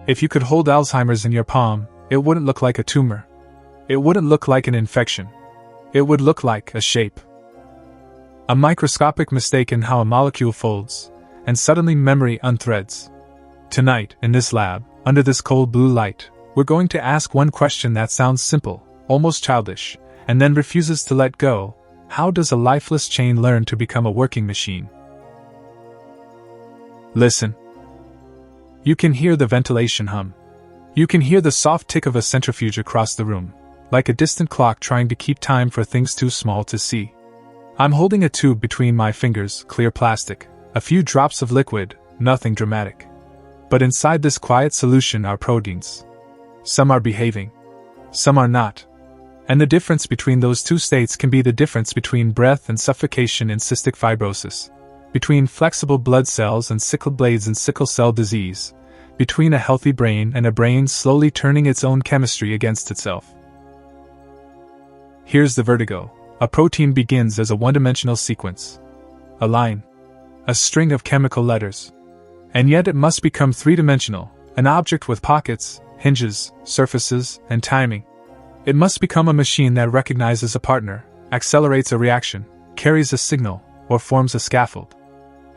If you could hold Alzheimer's in your palm, it wouldn't look like a tumor. It wouldn't look like an infection. It would look like a shape. A microscopic mistake in how a molecule folds, and suddenly memory unthreads. Tonight, in this lab, under this cold blue light, we're going to ask one question that sounds simple, almost childish, and then refuses to let go. How does a lifeless chain learn to become a working machine? Listen. You can hear the ventilation hum. You can hear the soft tick of a centrifuge across the room, like a distant clock trying to keep time for things too small to see. I'm holding a tube between my fingers, clear plastic, a few drops of liquid, nothing dramatic. But inside this quiet solution are proteins. Some are behaving. Some are not. And the difference between those two states can be the difference between breath and suffocation in cystic fibrosis, between flexible blood cells and sickle blades in sickle cell disease, between a healthy brain and a brain slowly turning its own chemistry against itself. Here's the vertigo. A protein begins as a one-dimensional sequence. A line. A string of chemical letters. And yet it must become three-dimensional, an object with pockets, hinges, surfaces, and timing. It must become a machine that recognizes a partner, accelerates a reaction, carries a signal, or forms a scaffold.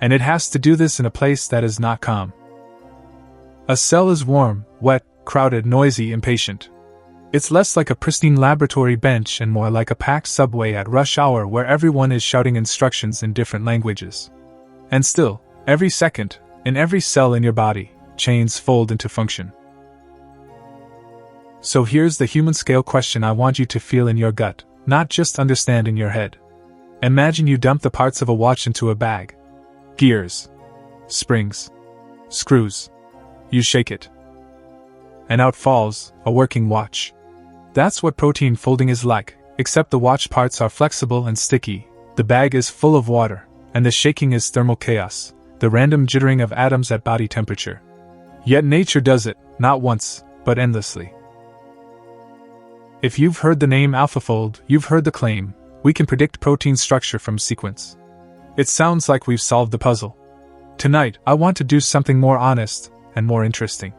And it has to do this in a place that is not calm. A cell is warm, wet, crowded, noisy, impatient. It's less like a pristine laboratory bench and more like a packed subway at rush hour where everyone is shouting instructions in different languages. And still, every second, in every cell in your body, chains fold into function. So here's the human-scale question I want you to feel in your gut, not just understand in your head. Imagine you dump the parts of a watch into a bag. Gears. Springs. Screws. You shake it. And out falls a working watch. That's what protein folding is like, except the watch parts are flexible and sticky, the bag is full of water, and the shaking is thermal chaos, the random jittering of atoms at body temperature. Yet nature does it, not once, but endlessly. If you've heard the name AlphaFold, you've heard the claim, we can predict protein structure from sequence. It sounds like we've solved the puzzle. Tonight, I want to do something more honest and more interesting.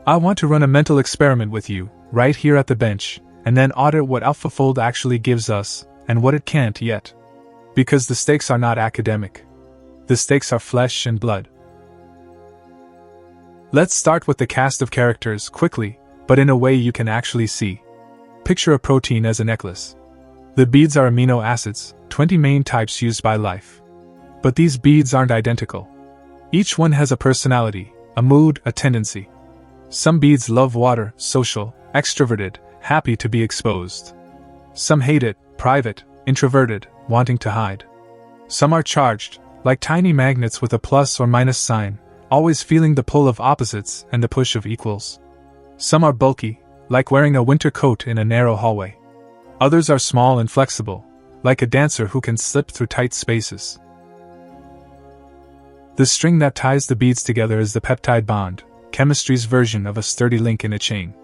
I want to run a mental experiment with you, right here at the bench, and then audit what AlphaFold actually gives us, and what it can't yet. Because the stakes are not academic. The stakes are flesh and blood. Let's start with the cast of characters, quickly, but in a way you can actually see. Picture a protein as a necklace. The beads are amino acids, 20 main types used by life. But these beads aren't identical. Each one has a personality, a mood, a tendency. Some beads love water, social, extroverted, happy to be exposed. Some hate it, private, introverted, wanting to hide. Some are charged, like tiny magnets with a plus or minus sign, always feeling the pull of opposites and the push of equals. Some are bulky, like wearing a winter coat in a narrow hallway. Others are small and flexible, like a dancer who can slip through tight spaces. The string that ties the beads together is the peptide bond, chemistry's version of a sturdy link in a chain.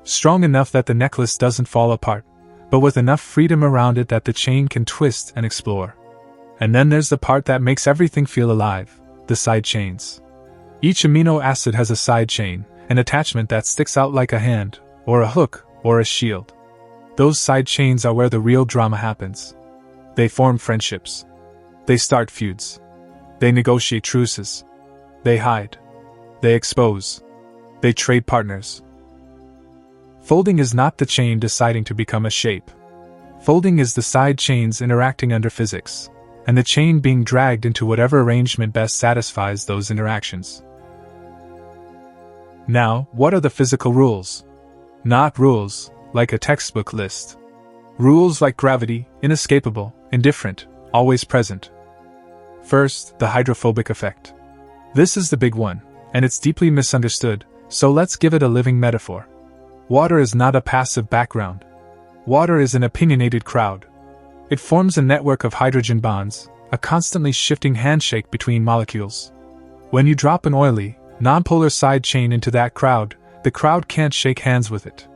Strong enough that the necklace doesn't fall apart, but with enough freedom around it that the chain can twist and explore. And then there's the part that makes everything feel alive, the side chains. Each amino acid has a side chain, an attachment that sticks out like a hand, or a hook, or a shield. Those side chains are where the real drama happens. They form friendships. They start feuds. They negotiate truces. They hide. They expose. They trade partners. Folding is not the chain deciding to become a shape. Folding is the side chains interacting under physics, and the chain being dragged into whatever arrangement best satisfies those interactions. Now, what are the physical rules? Not rules, like a textbook list. Rules like gravity, inescapable, indifferent, always present. First, the hydrophobic effect. This is the big one, and it's deeply misunderstood, so let's give it a living metaphor. Water is not a passive background. Water is an opinionated crowd. It forms a network of hydrogen bonds, a constantly shifting handshake between molecules. When you drop an oily, nonpolar side chain into that crowd, the crowd can't shake hands with it.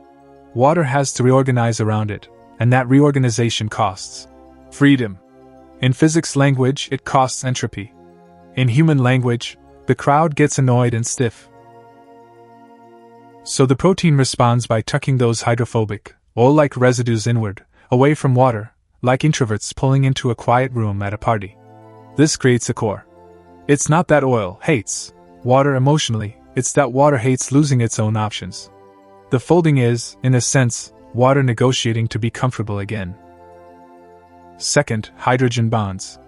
Water has to reorganize around it, and that reorganization costs freedom. In physics language, it costs entropy. In human language, the crowd gets annoyed and stiff. So the protein responds by tucking those hydrophobic, oil-like residues inward, away from water, like introverts pulling into a quiet room at a party. This creates a core. It's not that oil hates water emotionally, it's that water hates losing its own options. The folding is, in a sense, water negotiating to be comfortable again. Second, hydrogen bonds.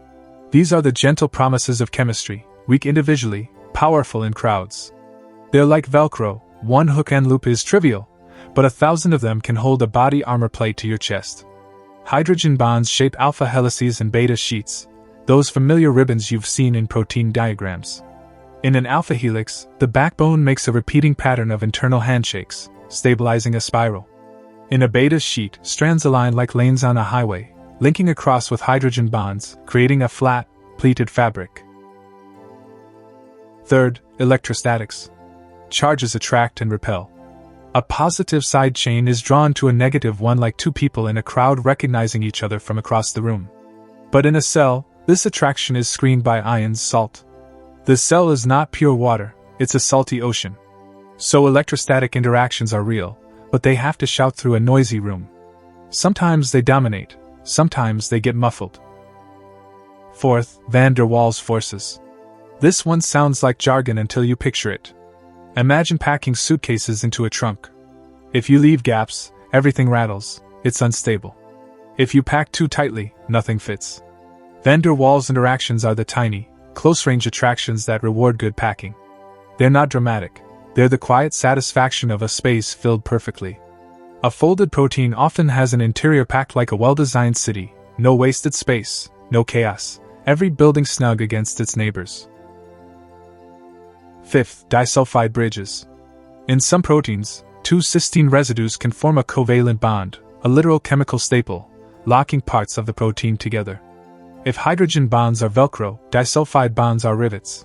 These are the gentle promises of chemistry, weak individually, powerful in crowds. They're like Velcro, one hook and loop is trivial, but 1,000 of them can hold a body armor plate to your chest. Hydrogen bonds shape alpha helices and beta sheets, those familiar ribbons you've seen in protein diagrams. In an alpha helix, the backbone makes a repeating pattern of internal handshakes, stabilizing a spiral. In a beta sheet, strands align like lanes on a highway, linking across with hydrogen bonds, creating a flat, pleated fabric. Third, electrostatics. Charges attract and repel. A positive side chain is drawn to a negative one like two people in a crowd recognizing each other from across the room. But in a cell, this attraction is screened by ions salt. The cell is not pure water, it's a salty ocean. So electrostatic interactions are real, but they have to shout through a noisy room. Sometimes they dominate, sometimes they get muffled. Fourth, van der Waals forces. This one sounds like jargon until you picture it. Imagine packing suitcases into a trunk. If you leave gaps, everything rattles, it's unstable. If you pack too tightly, nothing fits. Van der Waals interactions are the tiny, close-range attractions that reward good packing. They're not dramatic, they're the quiet satisfaction of a space filled perfectly. A folded protein often has an interior packed like a well-designed city, no wasted space, no chaos, every building snug against its neighbors. Fifth, disulfide bridges. In some proteins, two cysteine residues can form a covalent bond, a literal chemical staple, locking parts of the protein together. If hydrogen bonds are Velcro, disulfide bonds are rivets.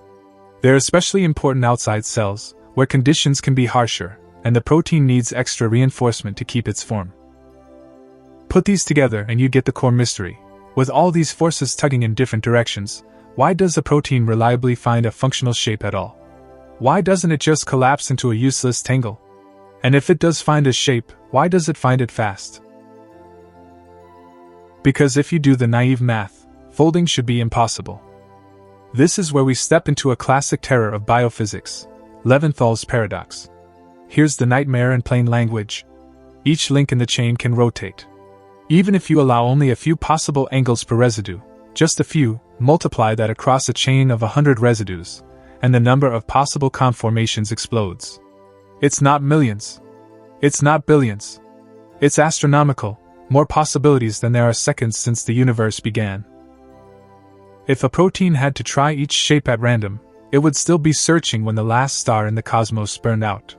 They're especially important outside cells, where conditions can be harsher, and the protein needs extra reinforcement to keep its form. Put these together and you get the core mystery. With all these forces tugging in different directions, why does a protein reliably find a functional shape at all? Why doesn't it just collapse into a useless tangle? And if it does find a shape, why does it find it fast? Because if you do the naive math, folding should be impossible. This is where we step into a classic terror of biophysics, Levinthal's paradox. Here's the nightmare in plain language. Each link in the chain can rotate. Even if you allow only a few possible angles per residue, just a few, multiply that across a chain of 100 residues, and the number of possible conformations explodes. It's not millions. It's not billions. It's astronomical, more possibilities than there are seconds since the universe began. If a protein had to try each shape at random, it would still be searching when the last star in the cosmos burned out.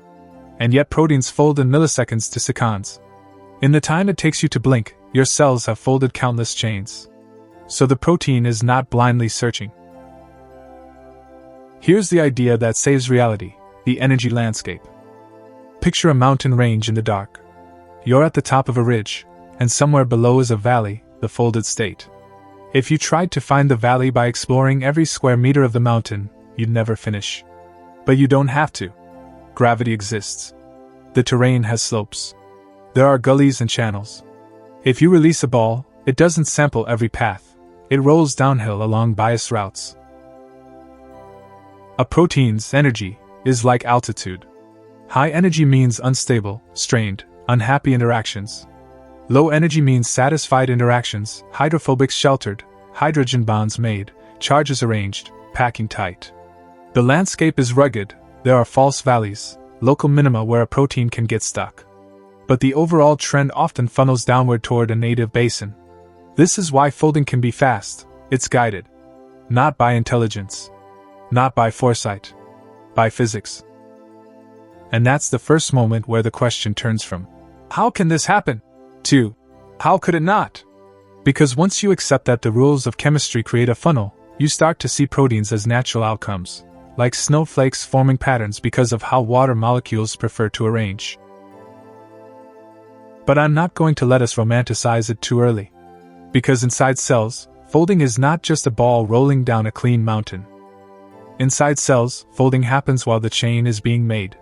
And yet proteins fold in milliseconds to seconds. In the time it takes you to blink, your cells have folded countless chains. So the protein is not blindly searching. Here's the idea that saves reality, the energy landscape. Picture a mountain range in the dark. You're at the top of a ridge, and somewhere below is a valley, the folded state. If you tried to find the valley by exploring every square meter of the mountain, you'd never finish. But you don't have to. Gravity exists. The terrain has slopes. There are gullies and channels. If you release a ball, it doesn't sample every path. It rolls downhill along biased routes. A protein's energy is like altitude. High energy means unstable, strained, unhappy interactions. Low energy means satisfied interactions, hydrophobic sheltered, hydrogen bonds made, charges arranged, packing tight. The landscape is rugged, there are false valleys, local minima where a protein can get stuck. But the overall trend often funnels downward toward a native basin. This is why folding can be fast, it's guided. Not by intelligence. Not by foresight. By physics. And that's the first moment where the question turns from, how can this happen? To, how could it not? Because once you accept that the rules of chemistry create a funnel, you start to see proteins as natural outcomes, like snowflakes forming patterns because of how water molecules prefer to arrange. But I'm not going to let us romanticize it too early. Because inside cells, folding is not just a ball rolling down a clean mountain. Inside cells, folding happens while the chain is being made.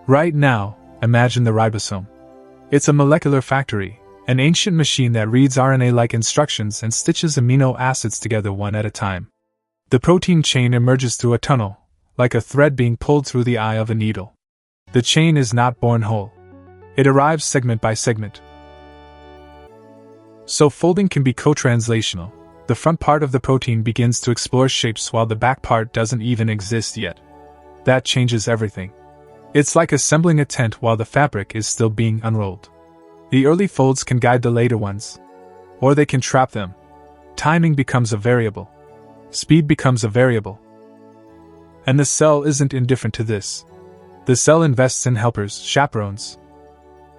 Right now, imagine the ribosome. It's a molecular factory, an ancient machine that reads RNA-like instructions and stitches amino acids together one at a time. The protein chain emerges through a tunnel, like a thread being pulled through the eye of a needle. The chain is not born whole. It arrives segment by segment. So folding can be co-translational. The front part of the protein begins to explore shapes while the back part doesn't even exist yet. That changes everything. It's like assembling a tent while the fabric is still being unrolled. The early folds can guide the later ones. Or they can trap them. Timing becomes a variable. Speed becomes a variable. And the cell isn't indifferent to this. The cell invests in helpers, chaperones.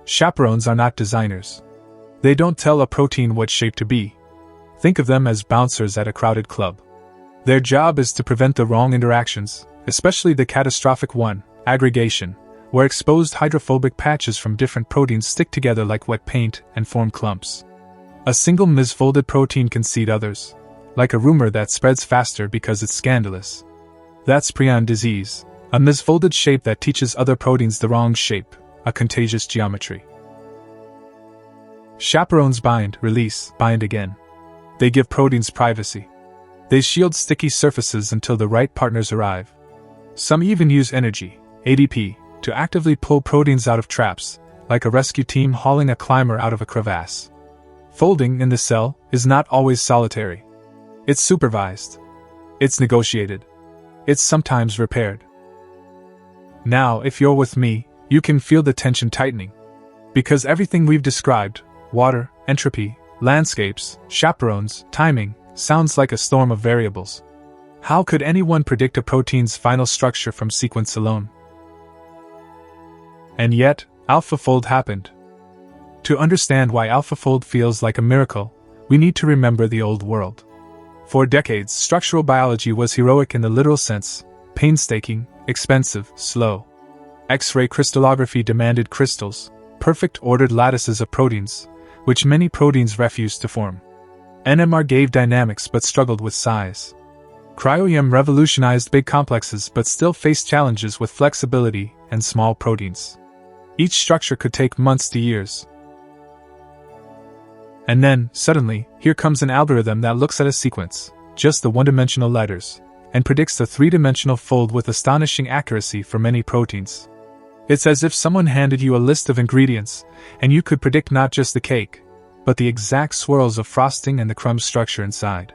Chaperones are not designers. They don't tell a protein what shape to be. Think of them as bouncers at a crowded club. Their job is to prevent the wrong interactions, especially the catastrophic one, aggregation, where exposed hydrophobic patches from different proteins stick together like wet paint and form clumps. A single misfolded protein can seed others, like a rumor that spreads faster because it's scandalous. That's prion disease, a misfolded shape that teaches other proteins the wrong shape, a contagious geometry. Chaperones bind, release, bind again. They give proteins privacy. They shield sticky surfaces until the right partners arrive. Some even use energy, ADP, to actively pull proteins out of traps, like a rescue team hauling a climber out of a crevasse. Folding in the cell is not always solitary. It's supervised. It's negotiated. It's sometimes repaired. Now, if you're with me, you can feel the tension tightening. Because everything we've described, water, entropy, landscapes, chaperones, timing, sounds like a storm of variables. How could anyone predict a protein's final structure from sequence alone? And yet, AlphaFold happened. To understand why AlphaFold feels like a miracle, we need to remember the old world. For decades, structural biology was heroic in the literal sense, painstaking, expensive, slow. X-ray crystallography demanded crystals, perfect ordered lattices of proteins, which many proteins refused to form. NMR gave dynamics but struggled with size. Cryo-EM revolutionized big complexes but still faced challenges with flexibility and small proteins. Each structure could take months to years. And then, suddenly, here comes an algorithm that looks at a sequence, just the one-dimensional letters, and predicts the three-dimensional fold with astonishing accuracy for many proteins. It's as if someone handed you a list of ingredients, and you could predict not just the cake, but the exact swirls of frosting and the crumb structure inside.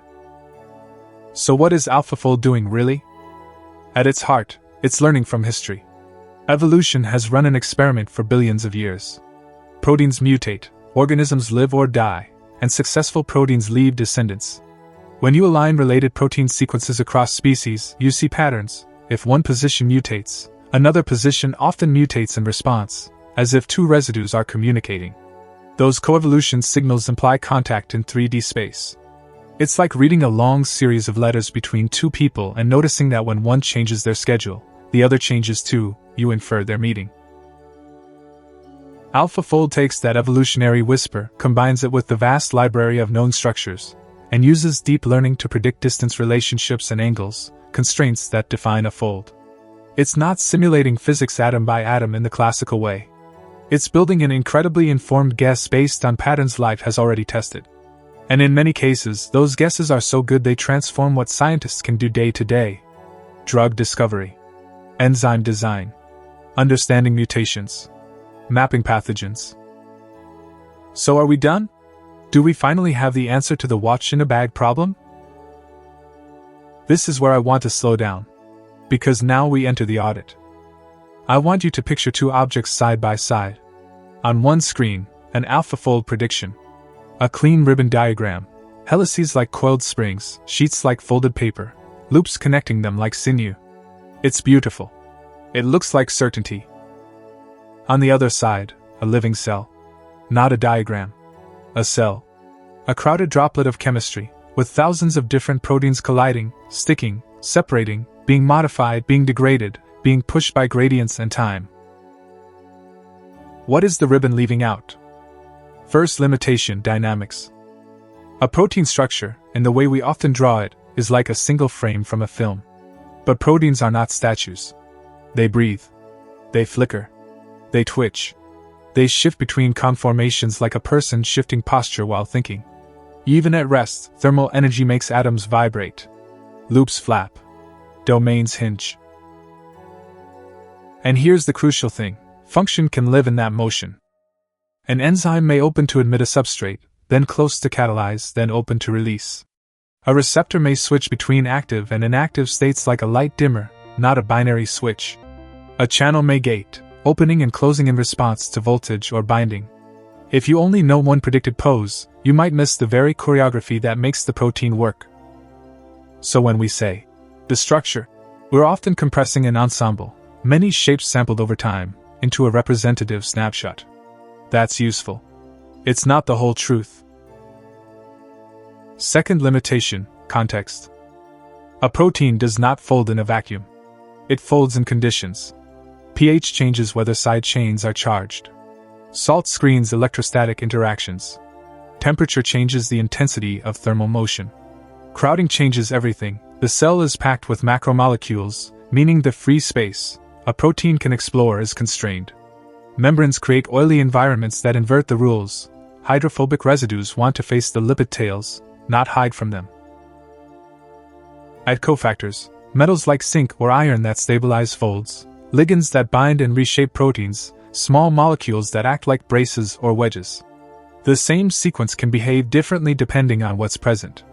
So what is AlphaFold doing really? At its heart, it's learning from history. Evolution has run an experiment for billions of years. Proteins mutate, organisms live or die, and successful proteins leave descendants. When you align related protein sequences across species, you see patterns. If one position mutates, another position often mutates in response, as if two residues are communicating. Those coevolution signals imply contact in 3D space. It's like reading a long series of letters between two people and noticing that when one changes their schedule, the other changes too. You infer their meeting. AlphaFold takes that evolutionary whisper, combines it with the vast library of known structures, and uses deep learning to predict distance relationships and angles, constraints that define a fold. It's not simulating physics atom by atom in the classical way. It's building an incredibly informed guess based on patterns life has already tested. And in many cases, those guesses are so good they transform what scientists can do day to day. Drug discovery, enzyme design, understanding mutations, mapping pathogens. So are we done? Do we finally have the answer to the watch in a bag problem? This is where I want to slow down. Because now we enter the audit. I want you to picture two objects side by side. On one screen, an AlphaFold prediction. A clean ribbon diagram. Helices like coiled springs, sheets like folded paper, loops connecting them like sinew. It's beautiful. It looks like certainty. On the other side, a living cell. Not a diagram. A cell. A crowded droplet of chemistry, with thousands of different proteins colliding, sticking, separating, being modified, being degraded, being pushed by gradients and time. What is the ribbon leaving out? First limitation, dynamics. A protein structure, in the way we often draw it, is like a single frame from a film. But proteins are not statues. They breathe. They flicker. They twitch. They shift between conformations like a person shifting posture while thinking. Even at rest, thermal energy makes atoms vibrate. Loops flap. Domains hinge. And here's the crucial thing: function can live in that motion. An enzyme may open to admit a substrate, then close to catalyze, then open to release. A receptor may switch between active and inactive states like a light dimmer, not a binary switch. A channel may gate, opening and closing in response to voltage or binding. If you only know one predicted pose, you might miss the very choreography that makes the protein work. So when we say the structure, we're often compressing an ensemble, many shapes sampled over time, into a representative snapshot. That's useful. It's not the whole truth. Second limitation: context. A protein does not fold in a vacuum. It folds in conditions. pH changes whether side chains are charged. Salt screens electrostatic interactions. Temperature changes the intensity of thermal motion. Crowding changes everything. The cell is packed with macromolecules, meaning the free space a protein can explore is constrained. Membranes create oily environments that invert the rules. Hydrophobic residues want to face the lipid tails, not hide from them. Add cofactors, metals like zinc or iron that stabilize folds, ligands that bind and reshape proteins, small molecules that act like braces or wedges. The same sequence can behave differently depending on what's present.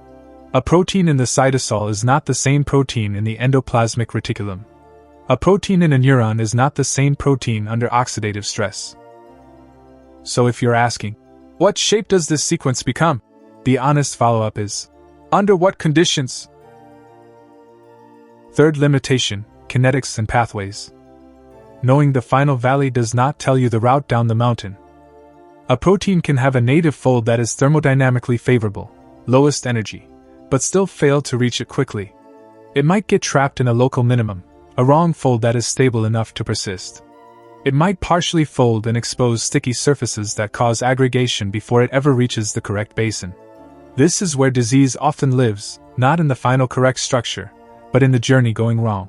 A protein in the cytosol is not the same protein in the endoplasmic reticulum. A protein in a neuron is not the same protein under oxidative stress. So if you're asking, what shape does this sequence become? The honest follow-up is, under what conditions? Third limitation: kinetics and pathways. Knowing the final valley does not tell you the route down the mountain. A protein can have a native fold that is thermodynamically favorable, lowest energy, but still fail to reach it quickly. It might get trapped in a local minimum, a wrong fold that is stable enough to persist. It might partially fold and expose sticky surfaces that cause aggregation before it ever reaches the correct basin. This is where disease often lives, not in the final correct structure, but in the journey going wrong.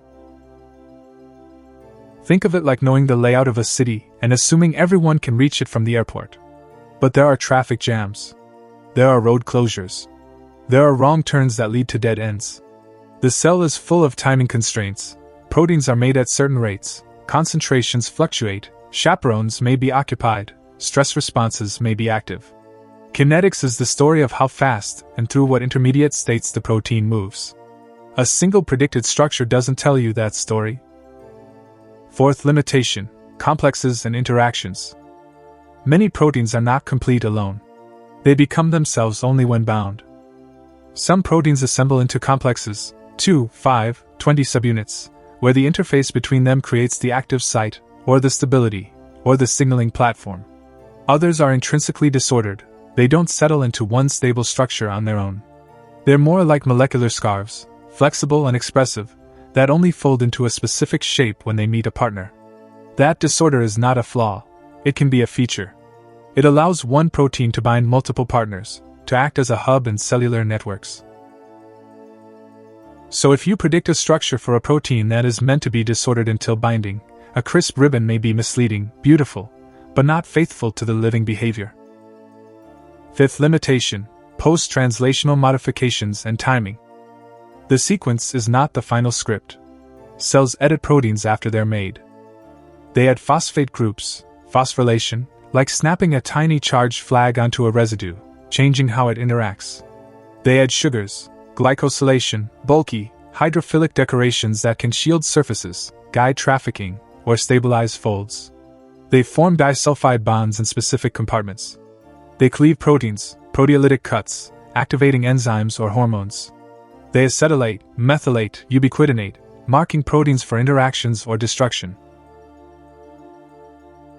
Think of it like knowing the layout of a city and assuming everyone can reach it from the airport. But there are traffic jams. There are road closures. There are wrong turns that lead to dead ends. The cell is full of timing constraints. Proteins are made at certain rates, concentrations fluctuate, chaperones may be occupied, stress responses may be active. Kinetics is the story of how fast and through what intermediate states the protein moves. A single predicted structure doesn't tell you that story. Fourth limitation: complexes and interactions. Many proteins are not complete alone. They become themselves only when bound. Some proteins assemble into complexes, 2, 5, 20 subunits, where the interface between them creates the active site, or the stability, or the signaling platform. Others are intrinsically disordered. They don't settle into one stable structure on their own. They're more like molecular scarves, flexible and expressive, that only fold into a specific shape when they meet a partner. That disorder is not a flaw. It can be a feature. It allows one protein to bind multiple partners, to act as a hub in cellular networks. So if you predict a structure for a protein that is meant to be disordered until binding, a crisp ribbon may be misleading, beautiful, but not faithful to the living behavior. Fifth limitation: post-translational modifications and timing. The sequence is not the final script. Cells edit proteins after they're made. They add phosphate groups, phosphorylation, like snapping a tiny charged flag onto a residue, changing how it interacts. They add sugars, glycosylation, bulky, hydrophilic decorations that can shield surfaces, guide trafficking, or stabilize folds. They form disulfide bonds in specific compartments. They cleave proteins, proteolytic cuts, activating enzymes or hormones. They acetylate, methylate, ubiquitinate, marking proteins for interactions or destruction.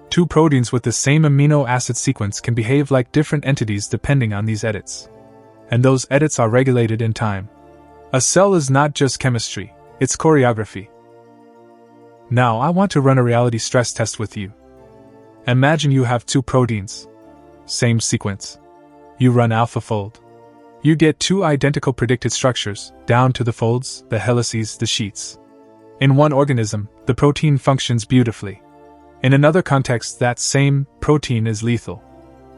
Two proteins with the same amino acid sequence can behave like different entities depending on these edits. And those edits are regulated in time. A cell is not just chemistry, it's choreography. Now I want to run a reality stress test with you. Imagine you have two proteins. Same sequence. You run AlphaFold. You get two identical predicted structures, down to the folds, the helices, the sheets. In one organism, the protein functions beautifully. In another context, that same protein is lethal.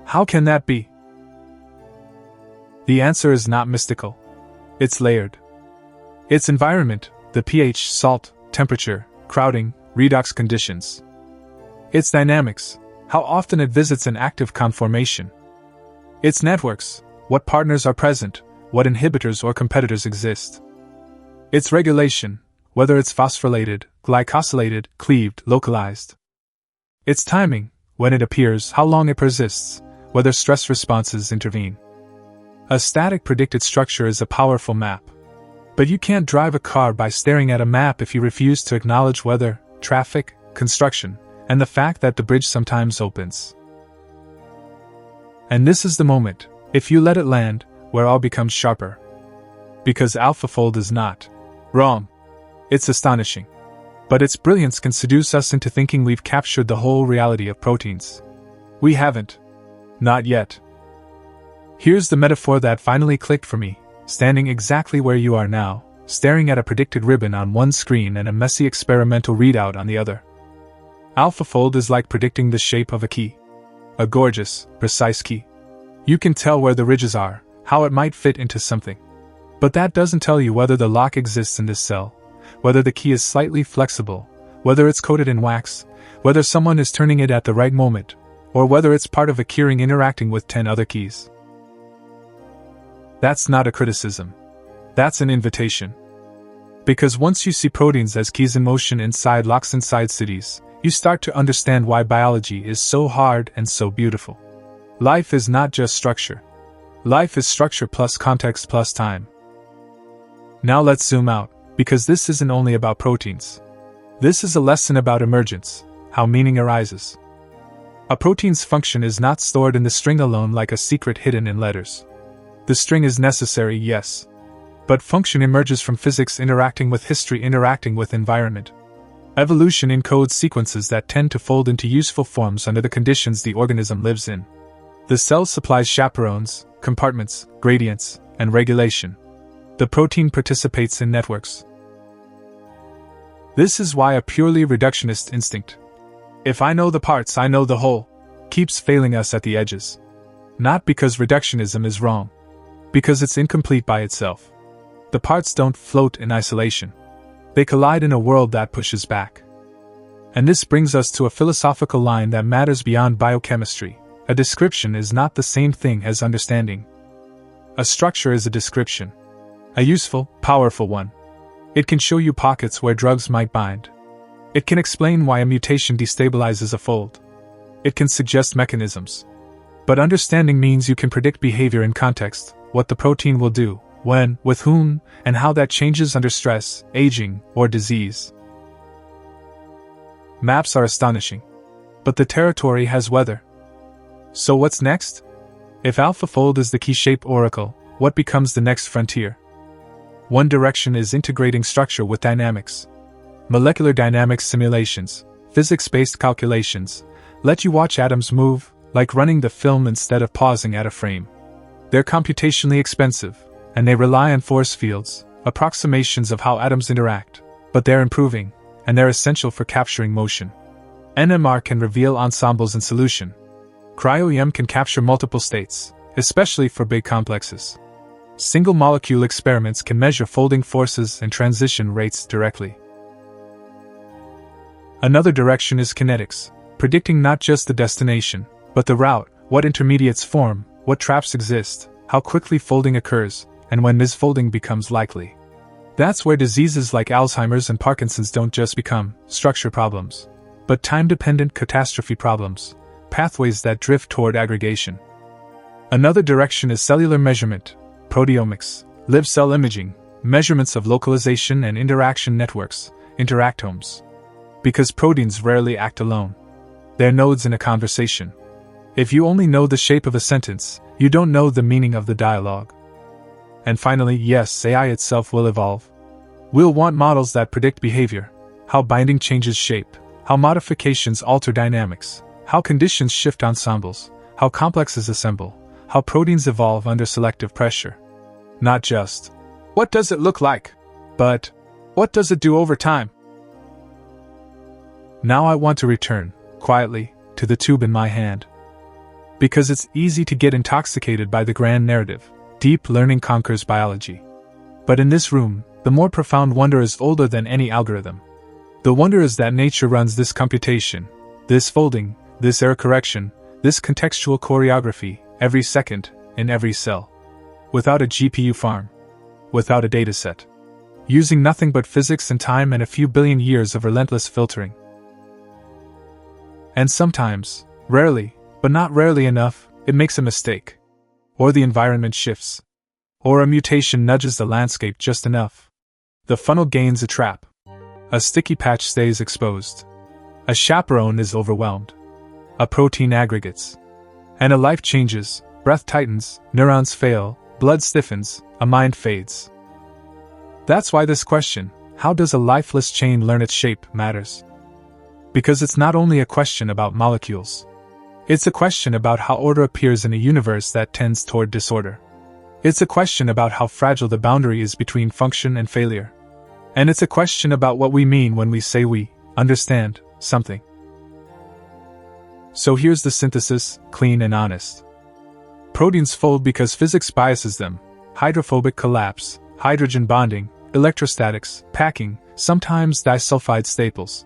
How can that be? The answer is not mystical. It's layered. Its environment, the pH, salt, temperature, crowding, redox conditions. Its dynamics, how often it visits an active conformation. Its networks, what partners are present, what inhibitors or competitors exist. Its regulation, whether it's phosphorylated, glycosylated, cleaved, localized. Its timing, when it appears, how long it persists, whether stress responses intervene. A static predicted structure is a powerful map. But you can't drive a car by staring at a map if you refuse to acknowledge weather, traffic, construction, and the fact that the bridge sometimes opens. And this is the moment, if you let it land, where all becomes sharper. Because AlphaFold is not wrong. It's astonishing. But its brilliance can seduce us into thinking we've captured the whole reality of proteins. We haven't. Not yet. Here's the metaphor that finally clicked for me, standing exactly where you are now, staring at a predicted ribbon on one screen and a messy experimental readout on the other. AlphaFold is like predicting the shape of a key. A gorgeous, precise key. You can tell where the ridges are, how it might fit into something. But that doesn't tell you whether the lock exists in this cell, whether the key is slightly flexible, whether it's coated in wax, whether someone is turning it at the right moment, or whether it's part of a keyring interacting with 10 other keys. That's not a criticism. That's an invitation. Because once you see proteins as keys in motion inside locks inside cities, you start to understand why biology is so hard and so beautiful. Life is not just structure. Life is structure plus context plus time. Now let's zoom out, because this isn't only about proteins. This is a lesson about emergence, how meaning arises. A protein's function is not stored in the string alone like a secret hidden in letters. The string is necessary, yes. But function emerges from physics interacting with history interacting with environment. Evolution encodes sequences that tend to fold into useful forms under the conditions the organism lives in. The cell supplies chaperones, compartments, gradients, and regulation. The protein participates in networks. This is why a purely reductionist instinct, if I know the parts, I know the whole, keeps failing us at the edges. Not because reductionism is wrong. Because it's incomplete by itself. The parts don't float in isolation. They collide in a world that pushes back. And this brings us to a philosophical line that matters beyond biochemistry. A description is not the same thing as understanding. A structure is a description. A useful, powerful one. It can show you pockets where drugs might bind. It can explain why a mutation destabilizes a fold. It can suggest mechanisms. But understanding means you can predict behavior in context, what the protein will do, when, with whom, and how that changes under stress, aging, or disease. Maps are astonishing. But the territory has weather. So what's next? If AlphaFold is the key-shape oracle, what becomes the next frontier? One direction is integrating structure with dynamics. Molecular dynamics simulations, physics-based calculations, let you watch atoms move, like running the film instead of pausing at a frame. They're computationally expensive, and they rely on force fields, approximations of how atoms interact, but they're improving, and they're essential for capturing motion. NMR can reveal ensembles in solution. Cryo-EM can capture multiple states, especially for big complexes. Single-molecule experiments can measure folding forces and transition rates directly. Another direction is kinetics, predicting not just the destination, but the route, what intermediates form, what traps exist, how quickly folding occurs, and when misfolding becomes likely. That's where diseases like Alzheimer's and Parkinson's don't just become structure problems, but time-dependent catastrophe problems, pathways that drift toward aggregation. Another direction is cellular measurement, proteomics, live cell imaging, measurements of localization and interaction networks, interactomes. Because proteins rarely act alone. They're nodes in a conversation. If you only know the shape of a sentence, you don't know the meaning of the dialogue. And finally, yes, AI itself will evolve. We'll want models that predict behavior, how binding changes shape, how modifications alter dynamics, how conditions shift ensembles, how complexes assemble, how proteins evolve under selective pressure. Not just, what does it look like? But, what does it do over time? Now I want to return, quietly, to the tube in my hand. Because it's easy to get intoxicated by the grand narrative. Deep learning conquers biology. But in this room, the more profound wonder is older than any algorithm. The wonder is that nature runs this computation, this folding, this error correction, this contextual choreography, every second, in every cell. Without a GPU farm. Without a dataset. Using nothing but physics and time and a few billion years of relentless filtering. And sometimes, rarely, but not rarely enough, it makes a mistake. Or the environment shifts. Or a mutation nudges the landscape just enough. The funnel gains a trap. A sticky patch stays exposed. A chaperone is overwhelmed. A protein aggregates. And a life changes, breath tightens, neurons fail, blood stiffens, a mind fades. That's why this question, how does a lifeless chain learn its shape, matters. Because it's not only a question about molecules. It's a question about how order appears in a universe that tends toward disorder. It's a question about how fragile the boundary is between function and failure. And it's a question about what we mean when we say we understand something. So here's the synthesis, clean and honest. Proteins fold because physics biases them. Hydrophobic collapse, hydrogen bonding, electrostatics, packing, sometimes disulfide staples.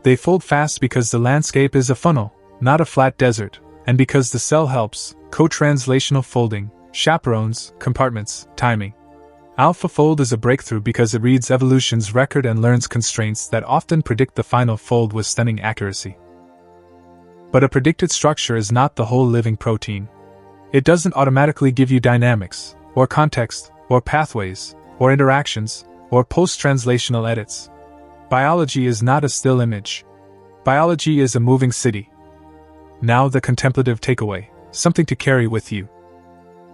They fold fast because the landscape is a funnel, not a flat desert, and because the cell helps, co-translational folding, chaperones, compartments, timing. AlphaFold is a breakthrough because it reads evolution's record and learns constraints that often predict the final fold with stunning accuracy. But a predicted structure is not the whole living protein. It doesn't automatically give you dynamics, or context, or pathways, or interactions, or post-translational edits. Biology is not a still image. Biology is a moving city. Now the contemplative takeaway, something to carry with you.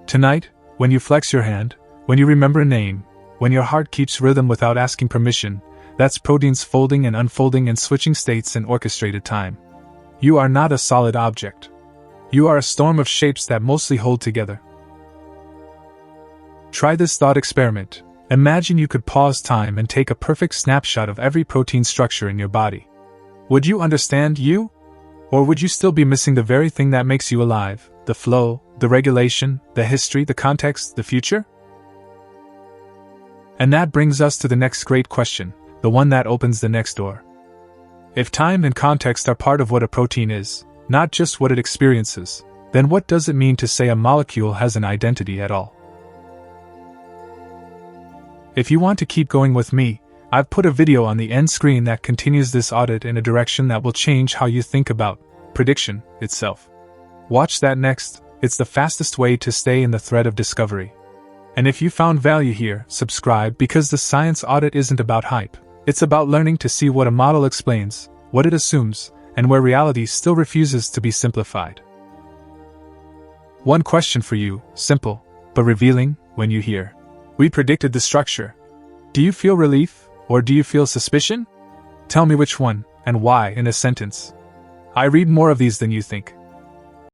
Tonight, when you flex your hand, when you remember a name, when your heart keeps rhythm without asking permission, that's proteins folding and unfolding and switching states in orchestrated time. You are not a solid object. You are a storm of shapes that mostly hold together. Try this thought experiment. Imagine you could pause time and take a perfect snapshot of every protein structure in your body. Would you understand you? Or would you still be missing the very thing that makes you alive, the flow, the regulation, the history, the context, the future? And that brings us to the next great question, the one that opens the next door. If time and context are part of what a protein is, not just what it experiences, then what does it mean to say a molecule has an identity at all? If you want to keep going with me, I've put a video on the end screen that continues this audit in a direction that will change how you think about prediction itself. Watch that next. It's the fastest way to stay in the thread of discovery. And if you found value here, subscribe, because the science audit isn't about hype. It's about learning to see what a model explains, what it assumes, and where reality still refuses to be simplified. One question for you, simple, but revealing, when you hear, "We predicted the structure." Do you feel relief, or do you feel suspicion? Tell me which one, and why, in a sentence. I read more of these than you think.